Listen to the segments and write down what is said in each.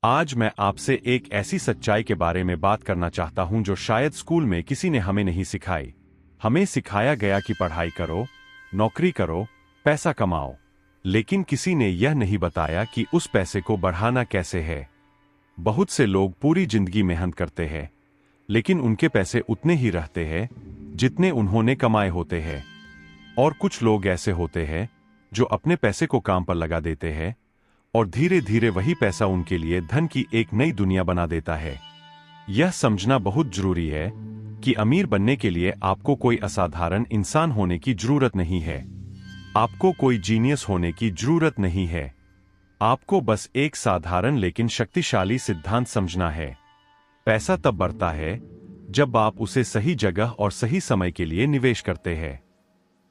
आज मैं आपसे एक ऐसी सच्चाई के बारे में बात करना चाहता हूं जो शायद स्कूल में किसी ने हमें नहीं सिखाई। हमें सिखाया गया कि पढ़ाई करो, नौकरी करो, पैसा कमाओ, लेकिन किसी ने यह नहीं बताया कि उस पैसे को बढ़ाना कैसे है। बहुत से लोग पूरी जिंदगी मेहनत करते हैं, लेकिन उनके पैसे उतने ही रहते हैं जितने उन्होंने कमाए होते हैं। और कुछ लोग ऐसे होते हैं जो अपने पैसे को काम पर लगा देते हैं और धीरे धीरे वही पैसा उनके लिए धन की एक नई दुनिया बना देता है। यह समझना बहुत जरूरी है कि अमीर बनने के लिए आपको कोई असाधारण इंसान होने की जरूरत नहीं है। आपको कोई जीनियस होने की जरूरत नहीं है। आपको बस एक साधारण लेकिन शक्तिशाली सिद्धांत समझना है। पैसा तब बढ़ता है जब आप उसे सही जगह और सही समय के लिए निवेश करते हैं।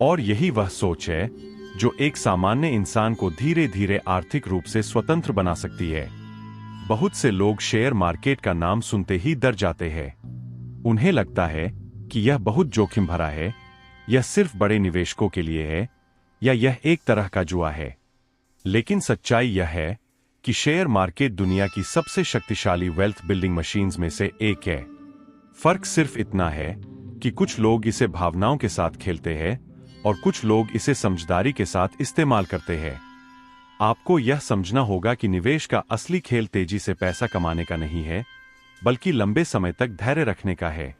और यही वह सोच है जो एक सामान्य इंसान को धीरे धीरे आर्थिक रूप से स्वतंत्र बना सकती है। बहुत से लोग शेयर मार्केट का नाम सुनते ही डर जाते हैं। उन्हें लगता है कि यह बहुत जोखिम भरा है, यह सिर्फ बड़े निवेशकों के लिए है, या यह एक तरह का जुआ है। लेकिन सच्चाई यह है कि शेयर मार्केट दुनिया की सबसे शक्तिशाली वेल्थ बिल्डिंग मशीन्स में से एक है। फर्क सिर्फ इतना है कि कुछ लोग इसे भावनाओं के साथ खेलते हैं और कुछ लोग इसे समझदारी के साथ इस्तेमाल करते हैं। आपको यह समझना होगा कि निवेश का असली खेल तेजी से पैसा कमाने का नहीं है, बल्कि लंबे समय तक धैर्य रखने का है।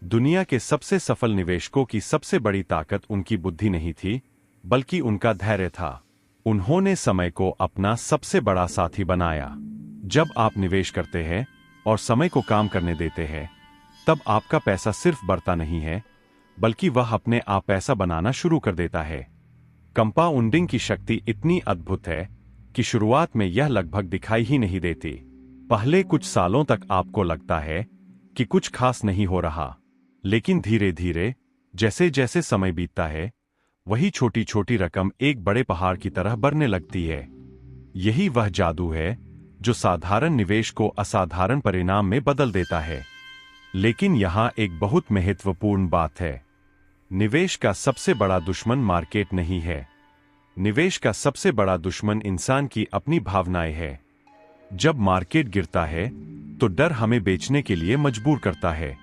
दुनिया के सबसे सफल निवेशकों की सबसे बड़ी ताकत उनकी बुद्धि नहीं थी, बल्कि उनका धैर्य था। उन्होंने समय को अपना सबसे बड़ा साथी बनाया। जब आप निवेश करते हैं और समय को काम करने देते हैं, तब आपका पैसा सिर्फ बढ़ता नहीं है, बल्कि वह अपने आप पैसा बनाना शुरू कर देता है। कंपाउंडिंग की शक्ति इतनी अद्भुत है कि शुरुआत में यह लगभग दिखाई ही नहीं देती। पहले कुछ सालों तक आपको लगता है कि कुछ खास नहीं हो रहा, लेकिन धीरे धीरे जैसे जैसे समय बीतता है, वही छोटी छोटी रकम एक बड़े पहाड़ की तरह बढ़ने लगती है। यही वह जादू है जो साधारण निवेश को असाधारण परिणाम में बदल देता है। लेकिन यहां एक बहुत महत्वपूर्ण बात है। निवेश का सबसे बड़ा दुश्मन मार्केट नहीं है। निवेश का सबसे बड़ा दुश्मन इंसान की अपनी भावनाएं है। जब मार्केट गिरता है तो डर हमें बेचने के लिए मजबूर करता है।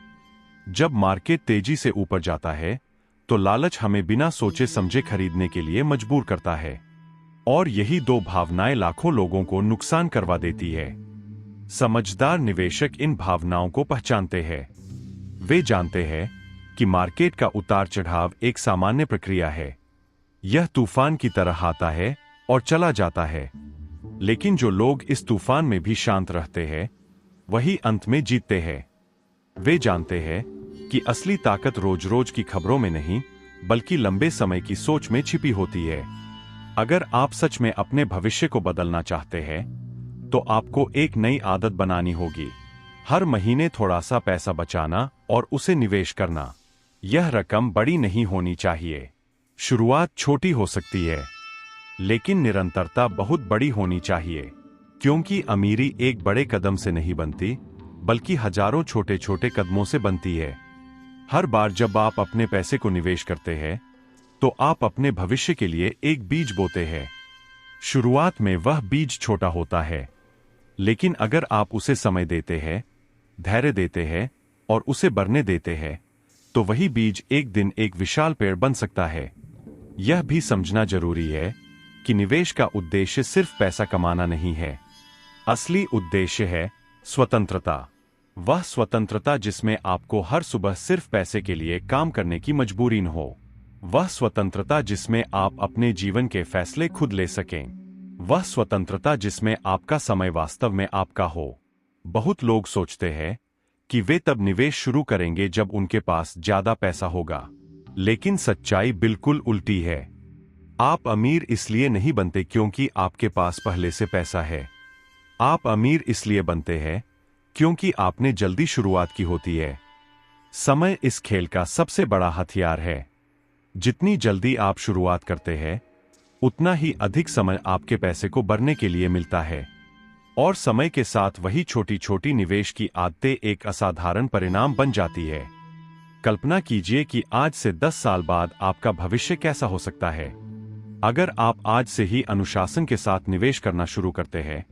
जब मार्केट तेजी से ऊपर जाता है तो लालच हमें बिना सोचे समझे खरीदने के लिए मजबूर करता है। और यही दो भावनाएं लाखों लोगों को नुकसान करवा देती है। समझदार निवेशक इन भावनाओं को पहचानते हैं। वे जानते हैं कि मार्केट का उतार चढ़ाव एक सामान्य प्रक्रिया है। यह तूफान की तरह आता है और चला जाता है। लेकिन जो लोग इस तूफान में भी शांत रहते हैं, वही अंत में जीतते हैं। वे जानते हैं कि असली ताकत रोज रोज की खबरों में नहीं, बल्कि लंबे समय की सोच में छिपी होती है। अगर आप सच में अपने भविष्य को बदलना चाहते हैं, तो आपको एक नई आदत बनानी होगी। हर महीने थोड़ा सा पैसा बचाना और उसे निवेश करना। यह रकम बड़ी नहीं होनी चाहिए। शुरुआत छोटी हो सकती है, लेकिन निरंतरता बहुत बड़ी होनी चाहिए। क्योंकि अमीरी एक बड़े कदम से नहीं बनती, बल्कि हजारों छोटे छोटे कदमों से बनती है। हर बार जब आप अपने पैसे को निवेश करते हैं, तो आप अपने भविष्य के लिए एक बीज बोते हैं। शुरुआत में वह बीज छोटा होता है, लेकिन अगर आप उसे समय देते हैं, धैर्य देते हैं और उसे बढ़ने देते हैं, तो वही बीज एक दिन एक विशाल पेड़ बन सकता है। यह भी समझना जरूरी है कि निवेश का उद्देश्य सिर्फ पैसा कमाना नहीं है। असली उद्देश्य है स्वतंत्रता। वह स्वतंत्रता जिसमें आपको हर सुबह सिर्फ पैसे के लिए काम करने की मजबूरी न हो। वह स्वतंत्रता जिसमें आप अपने जीवन के फैसले खुद ले सकें। वह स्वतंत्रता जिसमें आपका समय वास्तव में आपका हो। बहुत लोग सोचते हैं कि वे तब निवेश शुरू करेंगे जब उनके पास ज्यादा पैसा होगा, लेकिन सच्चाई बिल्कुल उल्टी है। आप अमीर इसलिए नहीं बनते क्योंकि आपके पास पहले से पैसा है। आप अमीर इसलिए बनते हैं क्योंकि आपने जल्दी शुरुआत की होती है। समय इस खेल का सबसे बड़ा हथियार है। जितनी जल्दी आप शुरुआत करते हैं, उतना ही अधिक समय आपके पैसे को बढ़ने के लिए मिलता है। और समय के साथ वही छोटी छोटी निवेश की आदतें एक असाधारण परिणाम बन जाती है। कल्पना कीजिए कि आज से 10 साल बाद आपका भविष्य कैसा हो सकता है। अगर आप आज से ही अनुशासन के साथ निवेश करना शुरू करते हैं,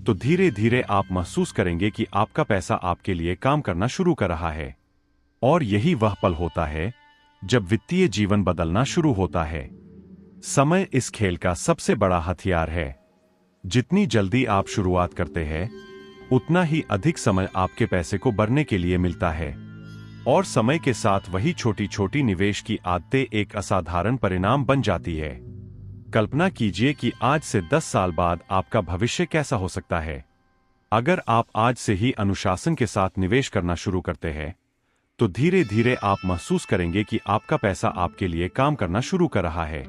तो धीरे धीरे आप महसूस करेंगे कि आपका पैसा आपके लिए काम करना शुरू कर रहा है। और यही वह पल होता है जब वित्तीय जीवन बदलना शुरू होता है। समय इस खेल का सबसे बड़ा हथियार है। जितनी जल्दी आप शुरुआत करते हैं, उतना ही अधिक समय आपके पैसे को बढ़ने के लिए मिलता है। और समय के साथ वही छोटी छोटी निवेश की आदतें एक असाधारण परिणाम बन जाती है। कल्पना कीजिए कि आज से 10 साल बाद आपका भविष्य कैसा हो सकता है। अगर आप आज से ही अनुशासन के साथ निवेश करना शुरू करते हैं, तो धीरे धीरे आप महसूस करेंगे कि आपका पैसा आपके लिए काम करना शुरू कर रहा है।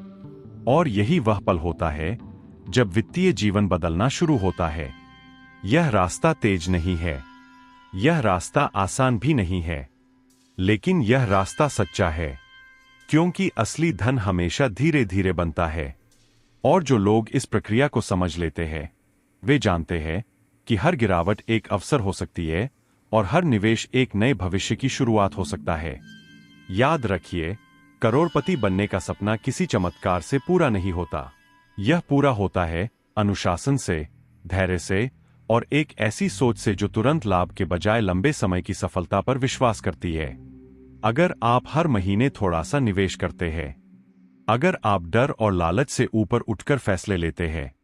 और यही वह पल होता है जब वित्तीय जीवन बदलना शुरू होता है। यह रास्ता तेज नहीं है, यह रास्ता आसान भी नहीं है, लेकिन यह रास्ता सच्चा है, क्योंकि असली धन हमेशा धीरे धीरे बनता है। और जो लोग इस प्रक्रिया को समझ लेते हैं, वे जानते हैं कि हर गिरावट एक अवसर हो सकती है और हर निवेश एक नए भविष्य की शुरुआत हो सकता है। याद रखिए, करोड़पति बनने का सपना किसी चमत्कार से पूरा नहीं होता। यह पूरा होता है अनुशासन से, धैर्य से और एक ऐसी सोच से जो तुरंत लाभ के बजाय लंबे समय की सफलता पर विश्वास करती है। अगर आप हर महीने थोड़ा सा निवेश करते हैं, अगर आप डर और लालच से ऊपर उठकर फैसले लेते हैं,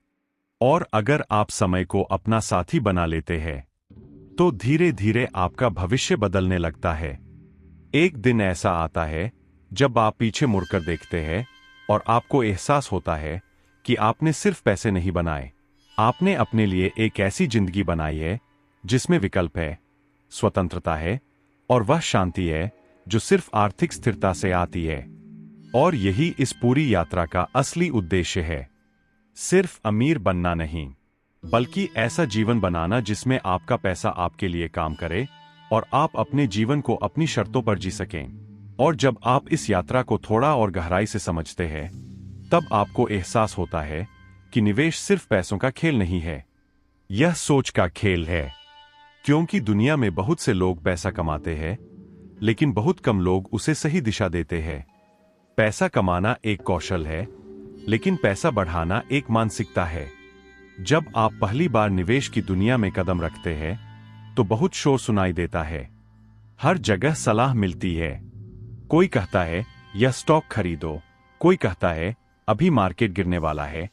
और अगर आप समय को अपना साथी बना लेते हैं, तो धीरे धीरे आपका भविष्य बदलने लगता है। एक दिन ऐसा आता है जब आप पीछे मुड़कर देखते हैं और आपको एहसास होता है कि आपने सिर्फ पैसे नहीं बनाए, आपने अपने लिए एक ऐसी जिंदगी बनाई है जिसमें विकल्प है, स्वतंत्रता है और वह शांति है जो सिर्फ आर्थिक स्थिरता से आती है। और यही इस पूरी यात्रा का असली उद्देश्य है। सिर्फ अमीर बनना नहीं, बल्कि ऐसा जीवन बनाना जिसमें आपका पैसा आपके लिए काम करे और आप अपने जीवन को अपनी शर्तों पर जी सकें। और जब आप इस यात्रा को थोड़ा और गहराई से समझते हैं, तब आपको एहसास होता है कि निवेश सिर्फ पैसों का खेल नहीं है, यह सोच का खेल है। क्योंकि दुनिया में बहुत से लोग पैसा कमाते हैं, लेकिन बहुत कम लोग उसे सही दिशा देते हैं। पैसा कमाना एक कौशल है, लेकिन पैसा बढ़ाना एक मानसिकता है। जब आप पहली बार निवेश की दुनिया में कदम रखते हैं, तो बहुत शोर सुनाई देता है। हर जगह सलाह मिलती है। कोई कहता है यह स्टॉक खरीदो, कोई कहता है अभी मार्केट गिरने वाला है,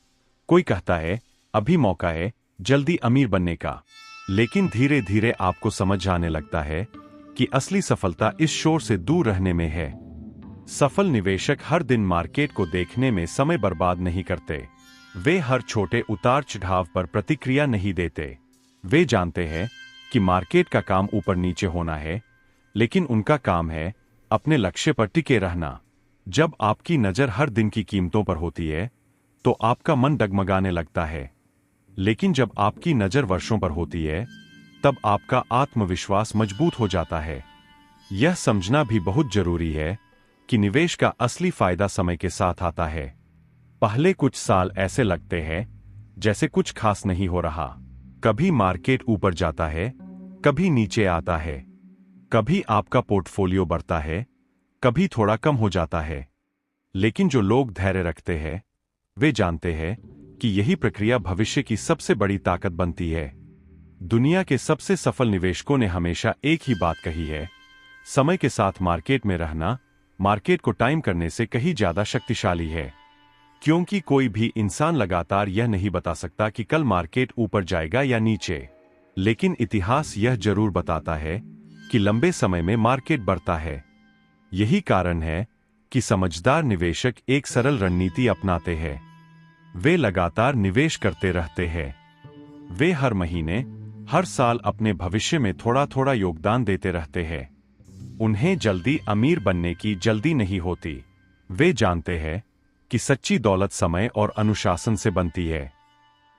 कोई कहता है अभी मौका है जल्दी अमीर बनने का। लेकिन धीरे धीरे आपको समझ आने लगता है कि असली सफलता इस शोर से दूर रहने में है। सफल निवेशक हर दिन मार्केट को देखने में समय बर्बाद नहीं करते। वे हर छोटे उतार चढ़ाव पर प्रतिक्रिया नहीं देते। वे जानते हैं कि मार्केट का काम ऊपर नीचे होना है, लेकिन उनका काम है अपने लक्ष्य पर टिके रहना। जब आपकी नजर हर दिन की कीमतों पर होती है, तो आपका मन डगमगाने लगता है। लेकिन जब आपकी नजर वर्षों पर होती है, तब आपका आत्मविश्वास मजबूत हो जाता है। यह समझना भी बहुत जरूरी है कि निवेश का असली फायदा समय के साथ आता है। पहले कुछ साल ऐसे लगते हैं जैसे कुछ खास नहीं हो रहा। कभी मार्केट ऊपर जाता है, कभी नीचे आता है, कभी आपका पोर्टफोलियो बढ़ता है, कभी थोड़ा कम हो जाता है। लेकिन जो लोग धैर्य रखते हैं, वे जानते हैं कि यही प्रक्रिया भविष्य की सबसे बड़ी ताकत बनती है। दुनिया के सबसे सफल निवेशकों ने हमेशा एक ही बात कही है, समय के साथ मार्केट में रहना मार्केट को टाइम करने से कहीं ज्यादा शक्तिशाली है। क्योंकि कोई भी इंसान लगातार यह नहीं बता सकता कि कल मार्केट ऊपर जाएगा या नीचे, लेकिन इतिहास यह जरूर बताता है कि लंबे समय में मार्केट बढ़ता है। यही कारण है कि समझदार निवेशक एक सरल रणनीति अपनाते हैं। वे लगातार निवेश करते रहते हैं। वे हर महीने, हर साल अपने भविष्य में थोड़ा थोड़ा योगदान देते रहते हैं। उन्हें जल्दी अमीर बनने की जल्दी नहीं होती। वे जानते हैं कि सच्ची दौलत समय और अनुशासन से बनती है।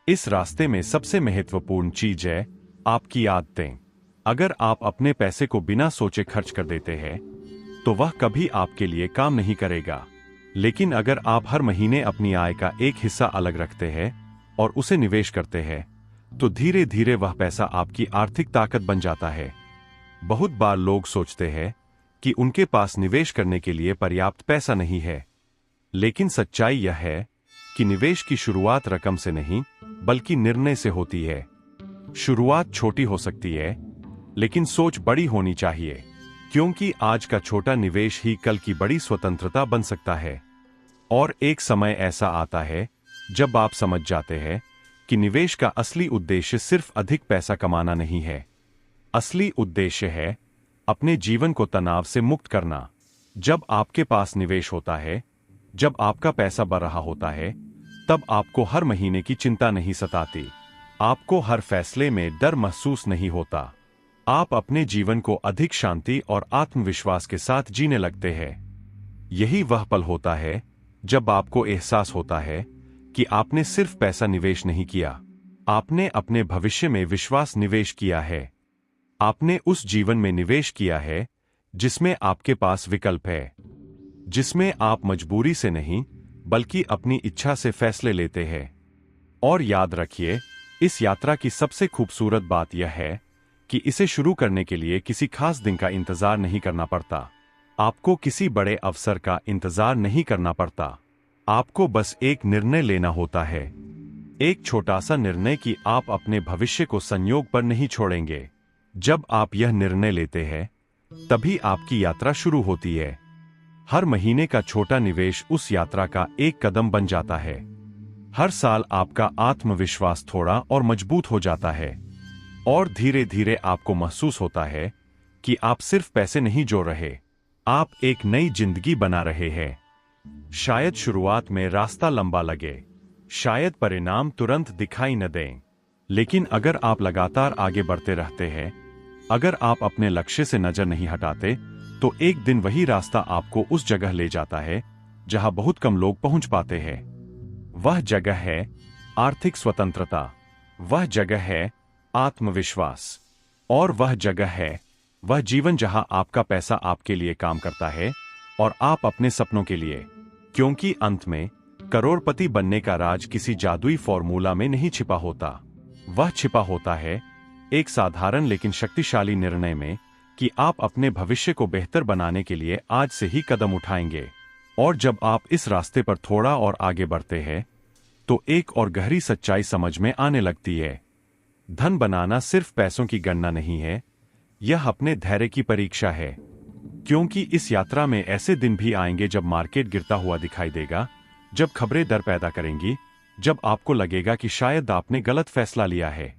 इस रास्ते में सबसे महत्वपूर्ण चीज है आपकी आदतें। अगर आप अपने पैसे को बिना सोचे खर्च कर देते हैं, तो वह कभी आपके लिए काम नहीं करेगा। लेकिन अगर आप हर महीने अपनी आय का एक हिस्सा अलग रखते हैं और उसे निवेश करते हैं, तो धीरे धीरे वह पैसा आपकी आर्थिक ताकत बन जाता है। बहुत बार लोग सोचते हैं कि उनके पास निवेश करने के लिए पर्याप्त पैसा नहीं है, लेकिन सच्चाई यह है कि निवेश की शुरुआत रकम से नहीं, बल्कि निर्णय से होती है। शुरुआत छोटी हो सकती है, लेकिन सोच बड़ी होनी चाहिए, क्योंकि आज का छोटा निवेश ही कल की बड़ी स्वतंत्रता बन सकता है। और एक समय ऐसा आता है जब आप समझ जाते हैं कि निवेश का असली उद्देश्य सिर्फ अधिक पैसा कमाना नहीं है। असली उद्देश्य है अपने जीवन को तनाव से मुक्त करना। जब आपके पास निवेश होता है, जब आपका पैसा बढ़ रहा होता है, तब आपको हर महीने की चिंता नहीं सताती। आपको हर फैसले में डर महसूस नहीं होता। आप अपने जीवन को अधिक शांति और आत्मविश्वास के साथ जीने लगते हैं। यही वह पल होता है जब आपको एहसास होता है कि आपने सिर्फ पैसा निवेश नहीं किया, आपने अपने भविष्य में विश्वास निवेश किया है। आपने उस जीवन में निवेश किया है जिसमें आपके पास विकल्प है, जिसमें आप मजबूरी से नहीं बल्कि अपनी इच्छा से फैसले लेते हैं। और याद रखिए, इस यात्रा की सबसे खूबसूरत बात यह है कि इसे शुरू करने के लिए किसी खास दिन का इंतजार नहीं करना पड़ता। आपको किसी बड़े अवसर का इंतजार नहीं करना पड़ता। आपको बस एक निर्णय लेना होता है, एक छोटा सा निर्णय कि आप अपने भविष्य को संयोग पर नहीं छोड़ेंगे। जब आप यह निर्णय लेते हैं, तभी आपकी यात्रा शुरू होती है। हर महीने का छोटा निवेश उस यात्रा का एक कदम बन जाता है। हर साल आपका आत्मविश्वास थोड़ा और मजबूत हो जाता है, और धीरे धीरे आपको महसूस होता है कि आप सिर्फ पैसे नहीं जोड़ रहे, आप एक नई जिंदगी बना रहे हैं। शायद शुरुआत में रास्ता लंबा लगे, शायद परिणाम तुरंत दिखाई न दें, लेकिन अगर आप लगातार आगे बढ़ते रहते हैं, अगर आप अपने लक्ष्य से नजर नहीं हटाते, तो एक दिन वही रास्ता आपको उस जगह ले जाता है जहां बहुत कम लोग पहुंच पाते हैं। वह जगह है आर्थिक स्वतंत्रता, वह जगह है आत्मविश्वास, और वह जगह है वह जीवन जहां आपका पैसा आपके लिए काम करता है और आप अपने सपनों के लिए। क्योंकि अंत में करोड़पति बनने का राज किसी जादुई फॉर्मूला में नहीं छिपा होता। वह छिपा होता है एक साधारण लेकिन शक्तिशाली निर्णय में कि आप अपने भविष्य को बेहतर बनाने के लिए आज से ही कदम उठाएंगे। और जब आप इस रास्ते पर थोड़ा और आगे बढ़ते हैं, तो एक और गहरी सच्चाई समझ में आने लगती है। धन बनाना सिर्फ पैसों की गणना नहीं है, यह अपने धैर्य की परीक्षा है। क्योंकि इस यात्रा में ऐसे दिन भी आएंगे जब मार्केट गिरता हुआ दिखाई देगा, जब खबरें डर पैदा करेंगी, जब आपको लगेगा कि शायद आपने गलत फैसला लिया है।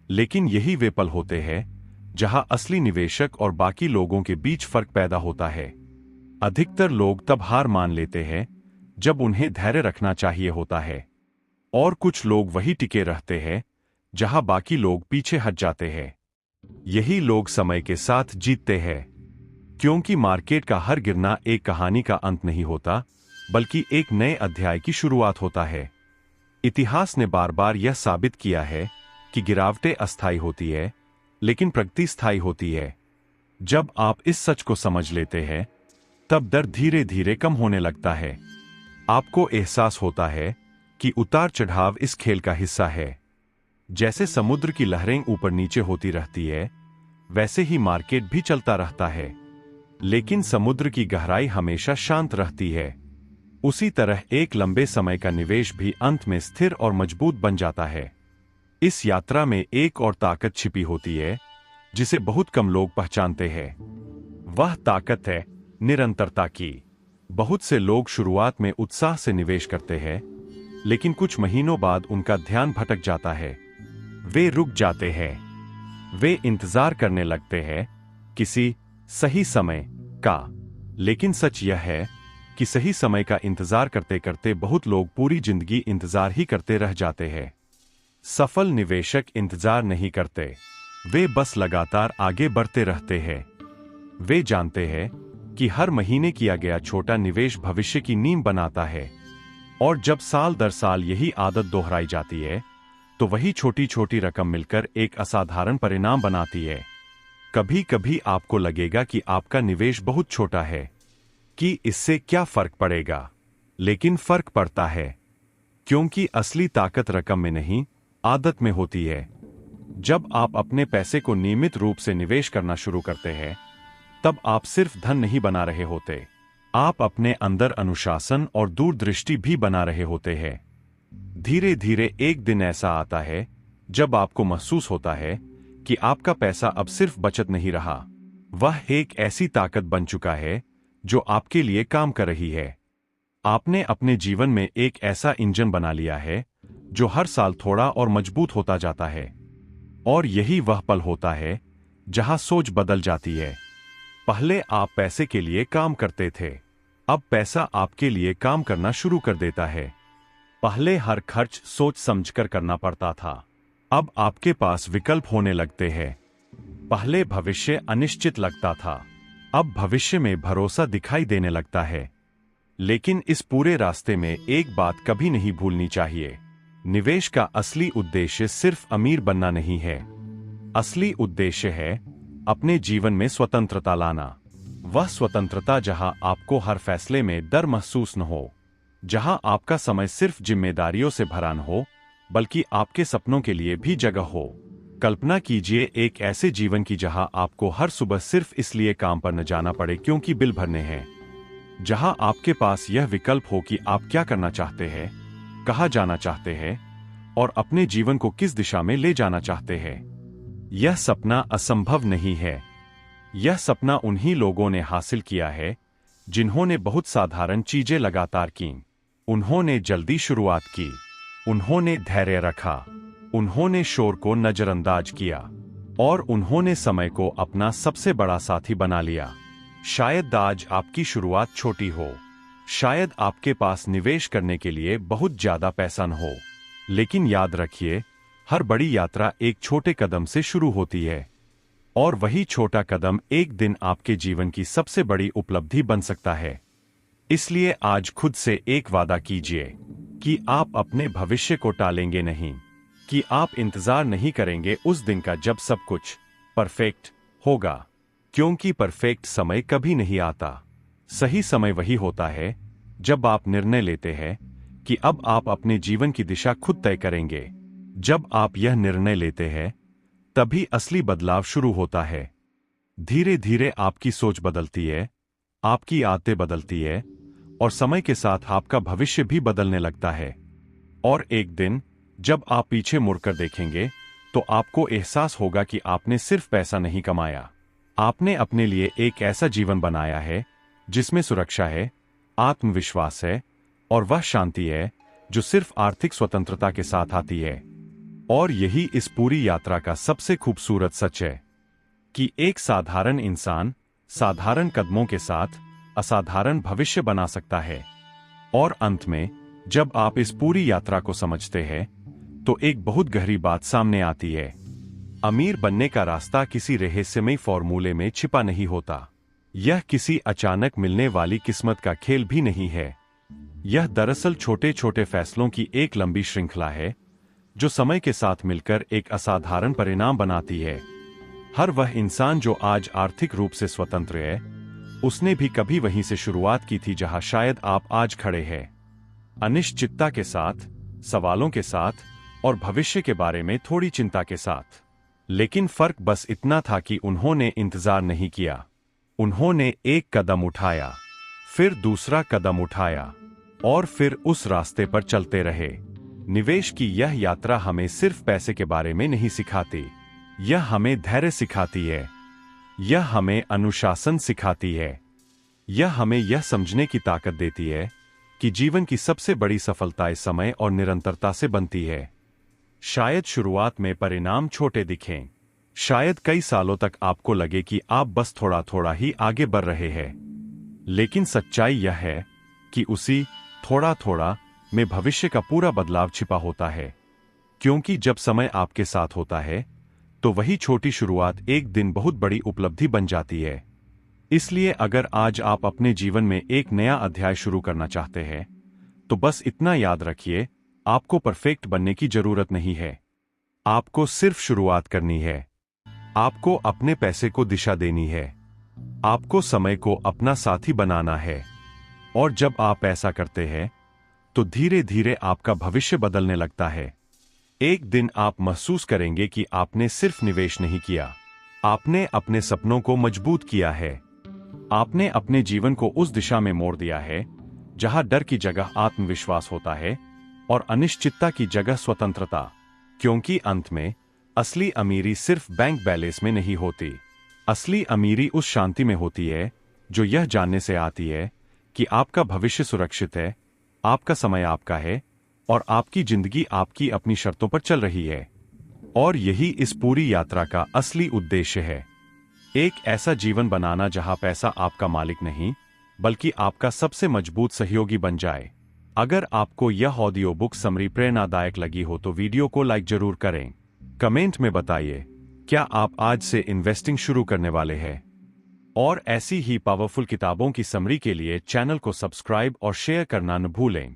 लेकिन यही वे पल होते हैं जहां असली निवेशक और बाकी लोगों के बीच फर्क पैदा होता है। अधिकतर लोग तब हार मान लेते हैं जब उन्हें धैर्य रखना चाहिए होता है, और कुछ लोग वही टिके रहते हैं जहां बाकी लोग पीछे हट जाते हैं। यही लोग समय के साथ जीतते हैं, क्योंकि मार्केट का हर गिरना एक कहानी का अंत नहीं होता, बल्कि एक नए अध्याय की शुरुआत होता है। इतिहास ने बार बार यह साबित किया है कि गिरावटें अस्थायी होती है, लेकिन प्रगति स्थायी होती है। जब आप इस सच को समझ लेते हैं, तब डर धीरे धीरे कम होने लगता है। आपको एहसास होता है कि उतार चढ़ाव इस खेल का हिस्सा है। जैसे समुद्र की लहरें ऊपर नीचे होती रहती है, वैसे ही मार्केट भी चलता रहता है, लेकिन समुद्र की गहराई हमेशा शांत रहती है। उसी तरह एक लंबे समय का निवेश भी अंत में स्थिर और मजबूत बन जाता है। इस यात्रा में एक और ताकत छिपी होती है जिसे बहुत कम लोग पहचानते हैं। वह ताकत है निरंतरता की। बहुत से लोग शुरुआत में उत्साह से निवेश करते हैं, लेकिन कुछ महीनों बाद उनका ध्यान भटक जाता है। वे रुक जाते हैं, वे इंतजार करने लगते हैं किसी सही समय का। लेकिन सच यह है कि सही समय का इंतजार करते करते बहुत लोग पूरी जिंदगी इंतजार ही करते रह जाते हैं। सफल निवेशक इंतजार नहीं करते, वे बस लगातार आगे बढ़ते रहते हैं। वे जानते हैं कि हर महीने किया गया छोटा निवेश भविष्य की नींव बनाता है, और जब साल दर साल यही आदत दोहराई जाती है, तो वही छोटी छोटी रकम मिलकर एक असाधारण परिणाम बनाती है। कभी कभी आपको लगेगा कि आपका निवेश बहुत छोटा है, कि इससे क्या फर्क पड़ेगा, लेकिन फर्क पड़ता है, क्योंकि असली ताकत रकम में नहीं, आदत में होती है। जब आप अपने पैसे को नियमित रूप से निवेश करना शुरू करते हैं, तब आप सिर्फ धन नहीं बना रहे होते, आप अपने अंदर अनुशासन और दूरदृष्टि भी बना रहे होते हैं। धीरे धीरे एक दिन ऐसा आता है जब आपको महसूस होता है कि आपका पैसा अब सिर्फ बचत नहीं रहा, वह एक ऐसी ताकत बन चुका है जो आपके लिए काम कर रही है। आपने अपने जीवन में एक ऐसा इंजन बना लिया है जो हर साल थोड़ा और मजबूत होता जाता है। और यही वह पल होता है जहां सोच बदल जाती है। पहले आप पैसे के लिए काम करते थे, अब पैसा आपके लिए काम करना शुरू कर देता है। पहले हर खर्च सोच समझकर करना पड़ता था, अब आपके पास विकल्प होने लगते हैं। पहले भविष्य अनिश्चित लगता था, अब भविष्य में भरोसा दिखाई देने लगता है। लेकिन इस पूरे रास्ते में एक बात कभी नहीं भूलनी चाहिए। निवेश का असली उद्देश्य सिर्फ अमीर बनना नहीं है। असली उद्देश्य है अपने जीवन में स्वतंत्रता लाना। वह स्वतंत्रता जहां आपको हर फैसले में डर महसूस न हो, जहां आपका समय सिर्फ जिम्मेदारियों से भरा न हो, बल्कि आपके सपनों के लिए भी जगह हो। कल्पना कीजिए एक ऐसे जीवन की जहां आपको हर सुबह सिर्फ इसलिए काम पर न जाना पड़े क्योंकि बिल भरने हैं। जहां आपके पास यह विकल्प हो कि आप क्या करना चाहते हैं, कहां जाना चाहते हैं और अपने जीवन को किस दिशा में ले जाना चाहते हैं। यह सपना असंभव नहीं है। यह सपना उन्हीं लोगों ने हासिल किया है जिन्होंने बहुत साधारण चीजें लगातार कीं। उन्होंने जल्दी शुरुआत की, उन्होंने धैर्य रखा, उन्होंने शोर को नजरअंदाज किया और उन्होंने समय को अपना सबसे बड़ा साथी बना लिया। शायद आज आपकी शुरुआत छोटी हो, शायद आपके पास निवेश करने के लिए बहुत ज्यादा पैसा न हो, लेकिन याद रखिए, हर बड़ी यात्रा एक छोटे कदम से शुरू होती है और वही छोटा कदम एक दिन आपके जीवन की सबसे बड़ी उपलब्धि बन सकता है। इसलिए आज खुद से एक वादा कीजिए कि आप अपने भविष्य को टालेंगे नहीं, कि आप इंतजार नहीं करेंगे उस दिन का जब सब कुछ परफेक्ट होगा, क्योंकि परफेक्ट समय कभी नहीं आता। सही समय वही होता है जब आप निर्णय लेते हैं कि अब आप अपने जीवन की दिशा खुद तय करेंगे। जब आप यह निर्णय लेते हैं, तभी असली बदलाव शुरू होता है। धीरे धीरे आपकी सोच बदलती है, आपकी आदतें बदलती है और समय के साथ आपका भविष्य भी बदलने लगता है। और एक दिन जब आप पीछे मुड़कर देखेंगे तो आपको एहसास होगा कि आपने सिर्फ पैसा नहीं कमाया, आपने अपने लिए एक ऐसा जीवन बनाया है जिसमें सुरक्षा है, आत्मविश्वास है और वह शांति है जो सिर्फ आर्थिक स्वतंत्रता के साथ आती है। और यही इस पूरी यात्रा का सबसे खूबसूरत सच है कि एक साधारण इंसान साधारण कदमों के साथ असाधारण भविष्य बना सकता है। और अंत में जब आप इस पूरी यात्रा को समझते हैं तो एक बहुत गहरी बात सामने आती है। अमीर बनने का रास्ता किसी रहस्यमयी फॉर्मूले में छिपा नहीं होता। यह किसी अचानक मिलने वाली किस्मत का खेल भी नहीं है। यह दरअसल छोटे छोटे फैसलों की एक लंबी श्रृंखला है जो समय के साथ मिलकर एक असाधारण परिणाम बनाती है। हर वह इंसान जो आज आर्थिक रूप से स्वतंत्र है, उसने भी कभी वहीं से शुरुआत की थी जहां शायद आप आज खड़े हैं। अनिश्चितता के साथ, सवालों के साथ और भविष्य के बारे में थोड़ी चिंता के साथ। लेकिन फर्क बस इतना था कि उन्होंने इंतजार नहीं किया। उन्होंने एक कदम उठाया, फिर दूसरा कदम उठाया और फिर उस रास्ते पर चलते रहे। निवेश की यह यात्रा हमें सिर्फ पैसे के बारे में नहीं सिखाती, यह हमें धैर्य सिखाती है, यह हमें अनुशासन सिखाती है, यह हमें यह समझने की ताकत देती है कि जीवन की सबसे बड़ी सफलता समय और निरंतरता से बनती है। शायद शुरुआत में परिणाम छोटे दिखें, शायद कई सालों तक आपको लगे कि आप बस थोड़ा थोड़ा ही आगे बढ़ रहे हैं, लेकिन सच्चाई यह है कि उसी थोड़ा थोड़ा में भविष्य का पूरा बदलाव छिपा होता है। क्योंकि जब समय आपके साथ होता है तो वही छोटी शुरुआत एक दिन बहुत बड़ी उपलब्धि बन जाती है। इसलिए अगर आज आप अपने जीवन में एक नया अध्याय शुरू करना चाहते हैं तो बस इतना याद रखिए, आपको परफेक्ट बनने की जरूरत नहीं है। आपको सिर्फ शुरुआत करनी है। आपको अपने पैसे को दिशा देनी है। आपको समय को अपना साथी बनाना है। और जब आप ऐसा करते हैं तो धीरे धीरे आपका भविष्य बदलने लगता है। एक दिन आप महसूस करेंगे कि आपने सिर्फ निवेश नहीं किया, आपने अपने सपनों को मजबूत किया है। आपने अपने जीवन को उस दिशा में मोड़ दिया है जहां डर की जगह आत्मविश्वास होता है और अनिश्चितता की जगह स्वतंत्रता। क्योंकि अंत में असली अमीरी सिर्फ बैंक बैलेंस में नहीं होती। असली अमीरी उस शांति में होती है जो यह जानने से आती है कि आपका भविष्य सुरक्षित है, आपका समय आपका है और आपकी जिंदगी आपकी अपनी शर्तों पर चल रही है। और यही इस पूरी यात्रा का असली उद्देश्य है, एक ऐसा जीवन बनाना जहां पैसा आपका मालिक नहीं बल्कि आपका सबसे मजबूत सहयोगी बन जाए। अगर आपको यह ऑडियो बुक समरी प्रेरणादायक लगी हो तो वीडियो को लाइक जरूर करें। कमेंट में बताइए क्या आप आज से इन्वेस्टिंग शुरू करने वाले हैं। और ऐसी ही पावरफुल किताबों की समरी के लिए चैनल को सब्सक्राइब और शेयर करना न भूलें।